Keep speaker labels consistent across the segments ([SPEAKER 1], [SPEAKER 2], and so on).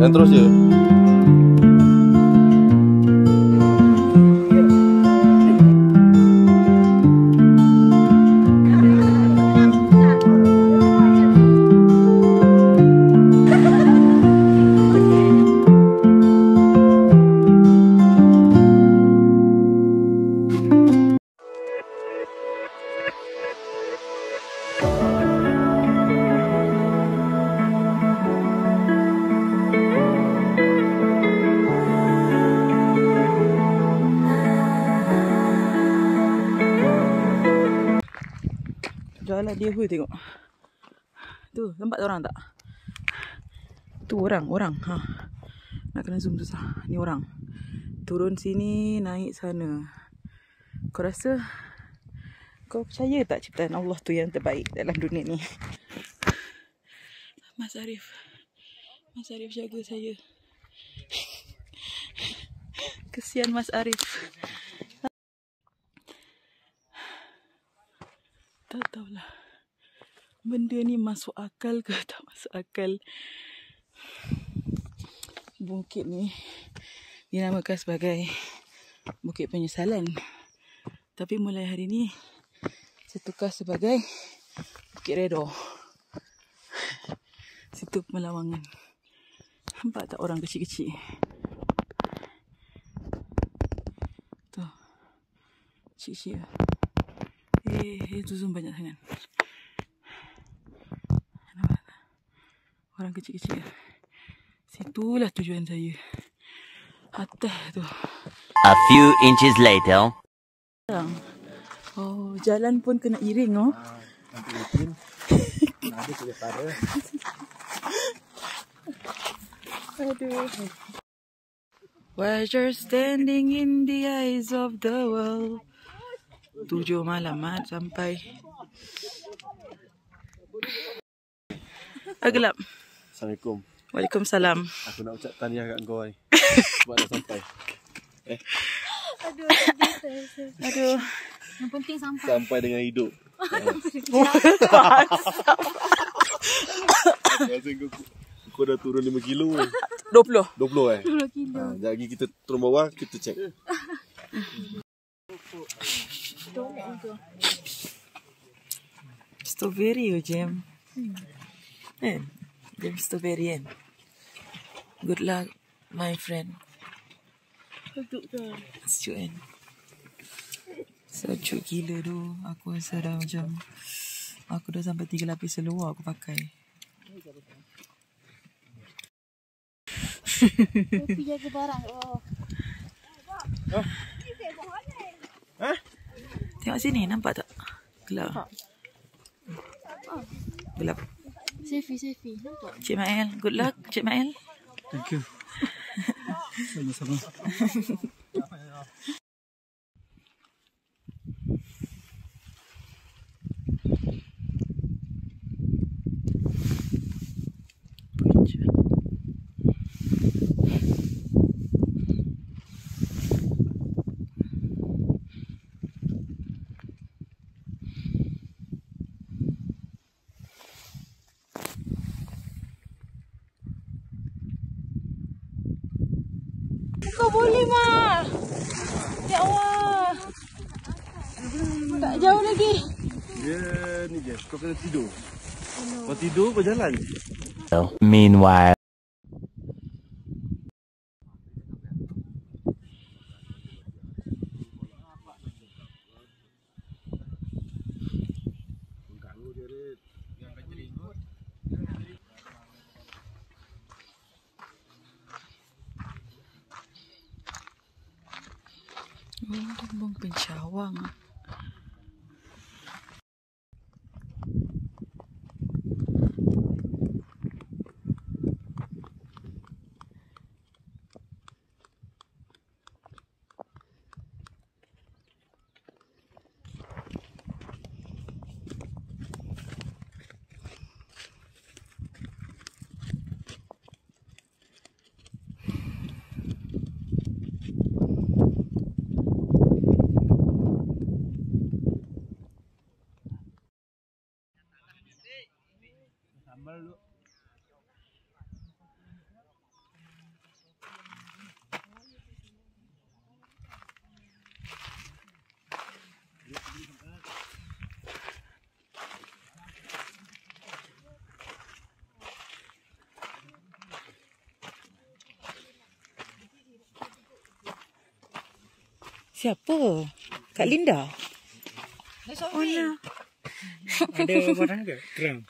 [SPEAKER 1] Dan terus je.
[SPEAKER 2] Jalan dia hui tengok. Tu, nampak orang tak? Tu orang. Ha. Nak kena zoom susah. Ni orang. Turun sini, naik sana. Kau rasa kau percaya tak ciptaan Allah tu yang terbaik dalam dunia ni? Mas Arif. Mas Arif jaga saya. Kesian Mas Arif. Tak tahulah benda ni masuk akal ke tak masuk akal. Bukit ni dinamakan sebagai Bukit Penyesalan. Tapi mulai hari ni saya tukar sebagai Bukit Redha. Situ Pemelawangan. Nampak tak orang kecil-kecil? Tu. Kecil-kecil. Tu zoom banyak sangat. Nampak tak? Orang kecil-kecil. Situlah tujuan saya. Atas tu.
[SPEAKER 3] A few inches later.
[SPEAKER 2] Oh, jalan pun kena iring oh. Aduh. While you're standing in the eyes of the world. 7 malam sampai. Gelap.
[SPEAKER 1] Assalamualaikum.
[SPEAKER 2] Waalaikumsalam.
[SPEAKER 1] Aku nak ucap tahniah kat kau ni. Sebab dah sampai.
[SPEAKER 2] Aduh.
[SPEAKER 4] Yang penting sampai.
[SPEAKER 1] Sampai dengan hidup. Rasa kau dah turun 5 kilo kan?
[SPEAKER 2] 20
[SPEAKER 1] 20
[SPEAKER 4] 20 kilo.
[SPEAKER 1] Sekejap lagi kita turun bawah, kita cek.
[SPEAKER 2] Strawberry Jam. Jam strawberry kan. Good luck my friend. Sejuk kan. Sejuk gila tu. Aku rasa dah macam aku dah sampai 3 lapis seluar aku pakai.
[SPEAKER 4] Tapi jaga barang.
[SPEAKER 2] Tengok sini, nampak tak? Gelap. Gelap.
[SPEAKER 4] Selfie. Nampak?
[SPEAKER 2] Cik Mael, good luck Cik Mael.
[SPEAKER 1] Thank you. Sama-sama.
[SPEAKER 4] Kau boleh mah. Ya Allah. Tak jauh lagi.
[SPEAKER 1] Dia ni je, kau kena tidur. Kau tidur, kau jalan.
[SPEAKER 3] Meanwhile.
[SPEAKER 2] Tembong Pencawang. Siapa? Kak Linda? Oh, no.
[SPEAKER 1] Ada barang ke? Kerang.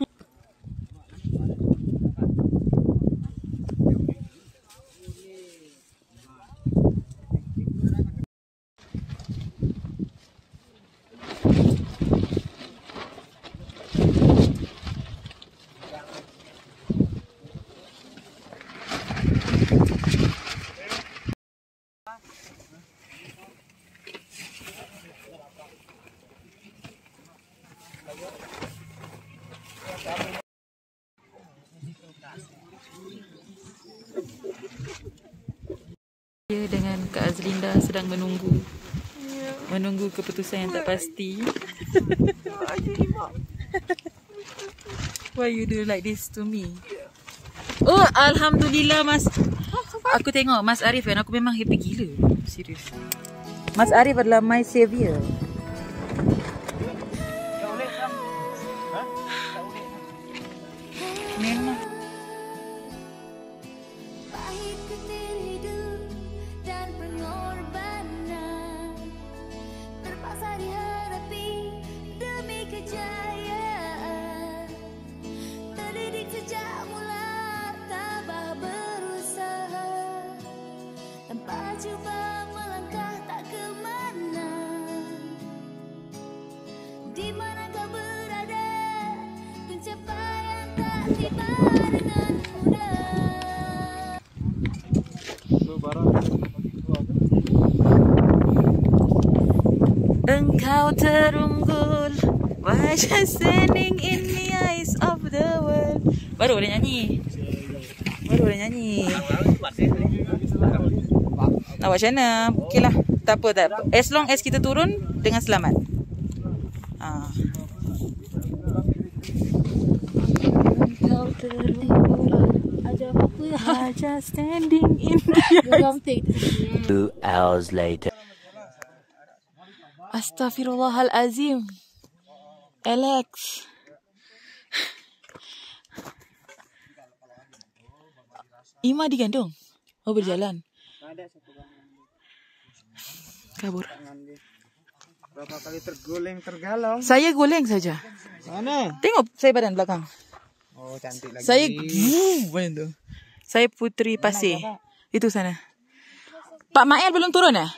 [SPEAKER 2] Dia dengan Kak Azlinda sedang menunggu keputusan yang tak pasti. Why you do like this to me? Oh, Alhamdulillah Mas. Aku tengok Mas Arif kan, aku memang happy gila. Serius. Mas Arif adalah my savior. Memang.
[SPEAKER 5] Cuba melangkah tak kemana, di mana kau berada, pencapaian tak tiba dengan mudah.
[SPEAKER 2] Engkau terunggul, wajah standing in the eyes of the world. Baru ada nyanyi. Nak buat macam mana? Okey lah. Tak apa. As long as kita turun dengan selamat.
[SPEAKER 4] Kau terlupa. Ada apa-apa ya?
[SPEAKER 2] Wajah standing in the eyes.
[SPEAKER 3] 2 hours later.
[SPEAKER 2] Astaghfirullahalazim. Alex. Ima digandung. Oh, berjalan. Kabur.
[SPEAKER 1] Berapa kali tergoleng.
[SPEAKER 2] Saya goleng saja.
[SPEAKER 1] Mana?
[SPEAKER 2] Tengok saya badan belakang.
[SPEAKER 1] Oh, cantik lagi.
[SPEAKER 2] Saya mana tu? Saya Putri Pasir. Itu sana. Pak Mael belum turun
[SPEAKER 4] Dia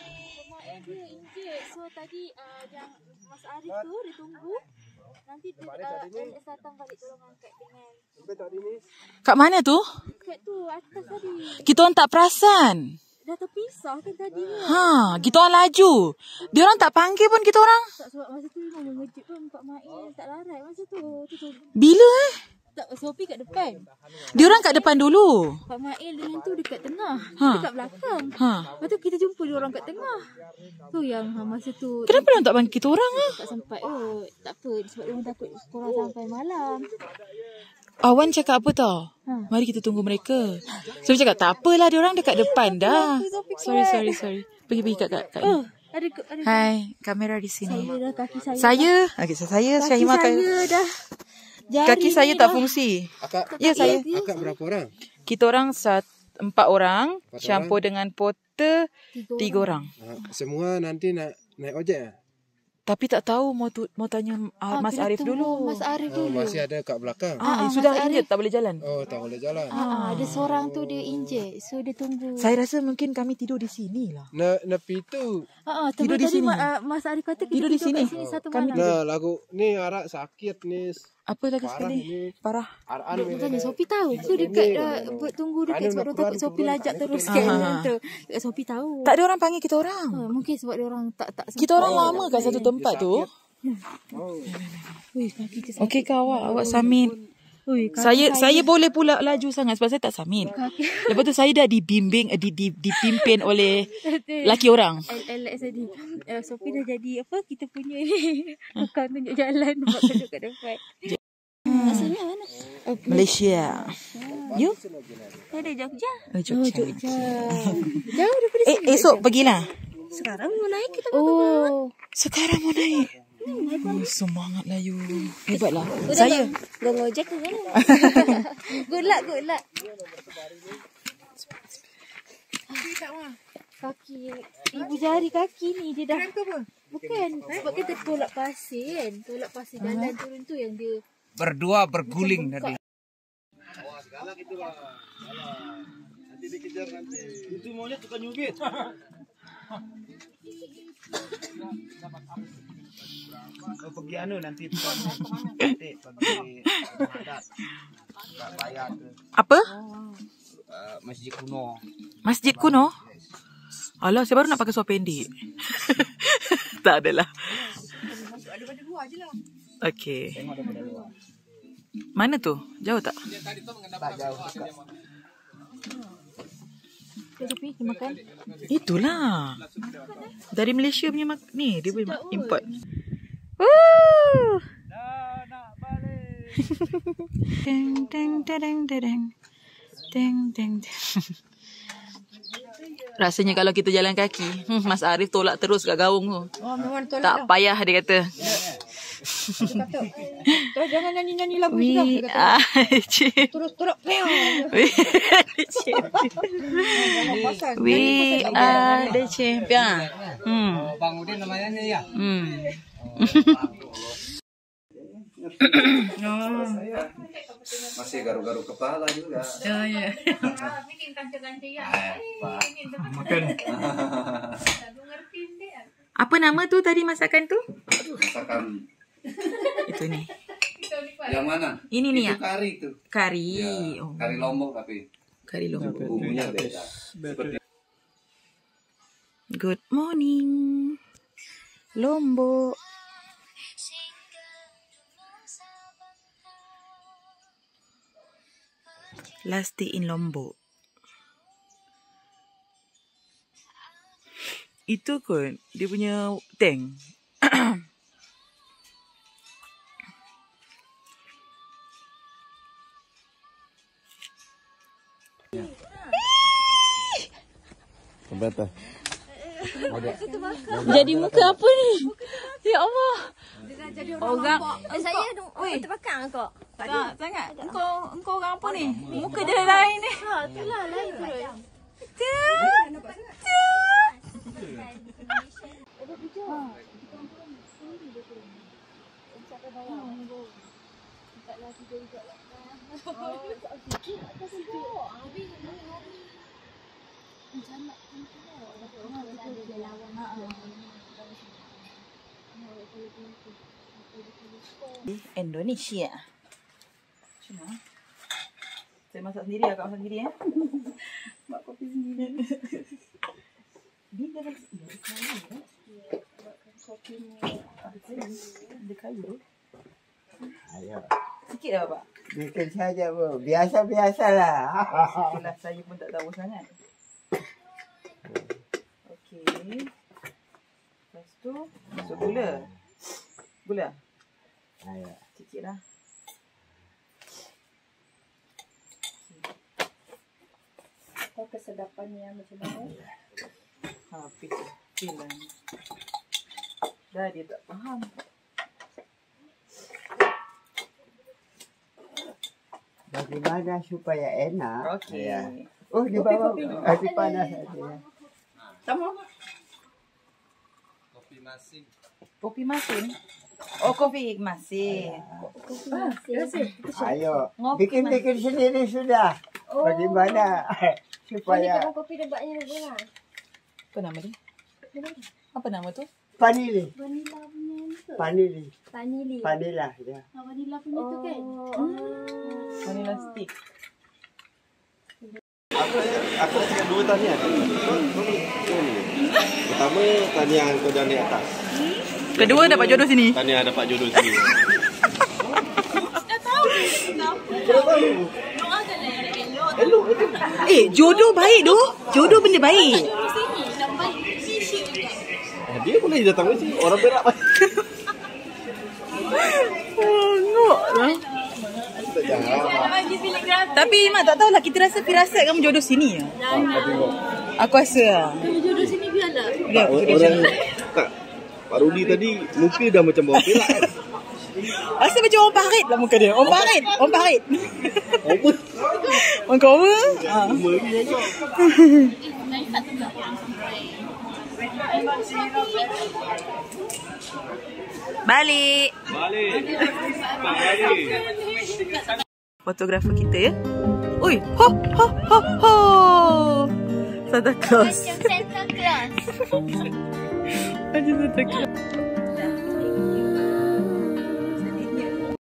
[SPEAKER 4] injet. So tadi yang Mas Arif tu dia tunggu. Nanti Alex datang balik tolong angkat dengan.
[SPEAKER 2] kat mana tu?
[SPEAKER 4] Kat tu atas tadi.
[SPEAKER 2] Kita orang tak perasan.
[SPEAKER 4] Dah terpisah kan tadi.
[SPEAKER 2] Kita orang laju. Dia orang tak panggil pun kita orang.
[SPEAKER 4] Tak, sebab masa tu memang mengejut pun Pak Mail tak larat masa tu.
[SPEAKER 2] Bila
[SPEAKER 4] Tak, Sophie kat depan.
[SPEAKER 2] Dia orang kat depan dulu.
[SPEAKER 4] Pak Mail dengan tu dekat tengah.
[SPEAKER 2] Ha.
[SPEAKER 4] Dekat belakang.
[SPEAKER 2] Ha.
[SPEAKER 4] Lepas tu kita jumpa dia orang kat tengah. Tu yang masa tu
[SPEAKER 2] Kenapa dia orang tak panggil kita orang ah?
[SPEAKER 4] tak sempat tak apa sebab dia orang takut korang sampai malam.
[SPEAKER 2] Awan cakap apa tau? Mari kita tunggu mereka. So dia cakap tak apalah, dia orang dekat depan dah. Sorry. Pergi kak.
[SPEAKER 4] Ada
[SPEAKER 2] Hai, kamera di sini.
[SPEAKER 4] saya dah kaki saya.
[SPEAKER 2] Okey, saya Syahimah
[SPEAKER 4] Kaki saya dah.
[SPEAKER 2] Kaki saya tak fungsi.
[SPEAKER 1] Akak,
[SPEAKER 2] Ya, saya.
[SPEAKER 1] akak berapa orang?
[SPEAKER 2] Kita orang 4 orang campur dengan porter 3 orang.
[SPEAKER 1] Semua nanti naik ojek ah?
[SPEAKER 2] Tapi tak tahu mau tanya Mas
[SPEAKER 4] Bila
[SPEAKER 2] Arif
[SPEAKER 4] tunggu
[SPEAKER 2] dulu.
[SPEAKER 4] Mas Arif
[SPEAKER 1] Oh,
[SPEAKER 4] dulu.
[SPEAKER 1] masih ada kat belakang.
[SPEAKER 2] Sudah
[SPEAKER 4] Mas
[SPEAKER 2] injet tak boleh jalan.
[SPEAKER 1] Oh, tak boleh jalan.
[SPEAKER 4] Ada seorang tu dia injet. So dia tunggu.
[SPEAKER 2] Saya rasa mungkin kami tidur di sini lah.
[SPEAKER 1] Nepi tu.
[SPEAKER 2] Tidur di
[SPEAKER 4] tadi
[SPEAKER 2] sini.
[SPEAKER 4] Mas Arif kata kita
[SPEAKER 2] Tidur di sini.
[SPEAKER 4] kat sini satu
[SPEAKER 2] Kami
[SPEAKER 4] malam.
[SPEAKER 1] Nah, lagu ni arak sakit ni.
[SPEAKER 2] Apa lagi
[SPEAKER 1] Parah
[SPEAKER 2] sekali?
[SPEAKER 1] ini.
[SPEAKER 2] Parah.
[SPEAKER 1] Araan
[SPEAKER 4] Dia tanya Sophie tahu. So dekat buat tunggu dekat sebab dia takut Sophie lajak terus kan. Sophie tahu.
[SPEAKER 2] Tak ada orang panggil kita orang.
[SPEAKER 4] Mungkin sebab dia orang tak
[SPEAKER 2] Kita orang lama kat satu tempat tu.
[SPEAKER 4] Wih, kaki dia sakit.
[SPEAKER 2] Okey kau awak submit.
[SPEAKER 4] Wih, kaki
[SPEAKER 2] Saya boleh pula laju sangat sebab saya tak submit. Lepas tu saya dah dibimbing dipimpin oleh laki orang.
[SPEAKER 4] Alex tadi Sophie dah jadi apa kita punya ni. Bukan tunjuk jalan buat duduk kat depan. Asalnya mana?
[SPEAKER 2] Malaysia. You?
[SPEAKER 4] Ada Jogja.
[SPEAKER 2] Jogja.
[SPEAKER 4] Jauh daripada sini.
[SPEAKER 2] Esok pergilah.
[SPEAKER 4] Sekarang mau naik kita
[SPEAKER 2] Sekarang mau naik. Semangatlah you. Hebatlah. Saya.
[SPEAKER 4] Gak ngojek ke mana? Good luck. kaki ibu jari kaki ni dia dah bukan sebab kita tolak pasir kan. Tolak pasir jalan turun tu yang dia
[SPEAKER 6] Berdua berguling tadi.
[SPEAKER 1] Galak itu lah. Nanti dikejar nanti. Itu maunya tukang nyubit.
[SPEAKER 6] Pergi nanti nanti pergi adat. Tak bayar tu.
[SPEAKER 2] Apa?
[SPEAKER 6] Masjid kuno.
[SPEAKER 2] Masjid kuno? Alah, saya baru nak pakai seluar pendek. Tak adalah.
[SPEAKER 7] Ada dua je lah.
[SPEAKER 2] Okey. Mana tu? Jauh tak?
[SPEAKER 6] Tak jauh dekat.
[SPEAKER 4] pergi makan.
[SPEAKER 2] Itulah. Dari Malaysia punya ni, dia punya import. Woo!
[SPEAKER 6] Dah nak balik.
[SPEAKER 2] Deng deng deng deng. Deng deng. Rasanya kalau kita jalan kaki, Mas Arif tolak terus kat gaung tu.
[SPEAKER 7] Oh, memang tolak
[SPEAKER 2] Tak payah dia kata.
[SPEAKER 7] Terus jangan nyanyi-nyanyi lagu
[SPEAKER 2] We
[SPEAKER 7] sudah.
[SPEAKER 2] are champions.
[SPEAKER 7] Terus tolak.
[SPEAKER 2] We are the champions. We are the champions.
[SPEAKER 6] Bang Udin namanya ni ya.
[SPEAKER 1] Masih garu-garu kepala juga.
[SPEAKER 2] Oh ya.
[SPEAKER 1] Makan.
[SPEAKER 2] Apa nama tu tadi masakan tu?
[SPEAKER 1] Masakan.
[SPEAKER 2] Itu ni.
[SPEAKER 1] Yang mana?
[SPEAKER 2] Ini nih ya.
[SPEAKER 1] Itu kari tu.
[SPEAKER 2] Kari.
[SPEAKER 1] Ya,
[SPEAKER 2] Oh,
[SPEAKER 1] kari Lombok tapi
[SPEAKER 2] kari Lombok.
[SPEAKER 1] bumbunya beda. Seperti
[SPEAKER 2] Good morning. Lombok. Last day in Lombok. Itu kot dia punya tank.
[SPEAKER 1] Kebetul.
[SPEAKER 4] Jadi muka apa ni? Ya Allah.
[SPEAKER 7] Orang
[SPEAKER 4] Saya terbakar kau.
[SPEAKER 7] tak sangat. Engkau orang apa ni? Muka dia lain ni.
[SPEAKER 4] Ha, itulah lain terus.
[SPEAKER 2] Indonesia. Cuma saya masak sendiri, akak masak sendiri Buat kopi sendiri. Dia dah kayu kopi ni ada kayu.
[SPEAKER 6] Ayo.
[SPEAKER 2] Sikit dah bapak.
[SPEAKER 6] Bikin saja bu. Biasa-biasalah.
[SPEAKER 2] Itulah saya pun tak tahu sangat. Okey. Lepas tu masuk gula. Gula.
[SPEAKER 6] Ayo.
[SPEAKER 2] Sikit lah.
[SPEAKER 7] Tahu kesedapannya macam mana?
[SPEAKER 2] Pikiran. Dah dia tak faham.
[SPEAKER 6] Bagaimana supaya enak?
[SPEAKER 2] Okey.
[SPEAKER 6] Ya. Oh, di bawah api panas saja.
[SPEAKER 7] Sama.
[SPEAKER 2] Kopi masin. Oh, kopi masin.
[SPEAKER 6] Ayo.
[SPEAKER 2] Ngopi,
[SPEAKER 6] Bikin-bikin sendiri sudah. Bagaimana supaya
[SPEAKER 4] Kopi debatnya dia.
[SPEAKER 2] Apa nama dia? Apa nama tu?
[SPEAKER 6] vanili.
[SPEAKER 4] Vanilla punya tu.
[SPEAKER 6] Vanili.
[SPEAKER 4] Vanili.
[SPEAKER 6] Vanilla ya.
[SPEAKER 4] Vanilla punya tu kan.
[SPEAKER 2] Vanilla stick.
[SPEAKER 1] Aku ada dua tanian. Pertama tanian kau dah naik atas.
[SPEAKER 2] Kedua dapat jodoh sini.
[SPEAKER 1] Tanian dapat jodoh sini.
[SPEAKER 2] Jodoh baik doh. Jodoh benda baik.
[SPEAKER 1] Dia boleh datang ke sini. Orang berak.
[SPEAKER 2] Ngok lah. Tapi Mak tak tahulah, kita rasa firasat kamu jodoh sini ya. Aku rasa lah.
[SPEAKER 4] Jodoh sini biarlah.
[SPEAKER 2] Biar jodoh
[SPEAKER 1] Orang
[SPEAKER 2] sini.
[SPEAKER 1] tak. Pak Rudi tadi muka dah macam bawang perak kan.
[SPEAKER 2] Rasa macam orang parit lah muka dia. Orang parit. Orang parit.
[SPEAKER 1] Apa?
[SPEAKER 2] Orang koma. Balik. Fotografer kita ya. Ui, ho ho ho ho. Santa Claus.
[SPEAKER 5] Macam Santa Claus.
[SPEAKER 2] Macam Santa Claus.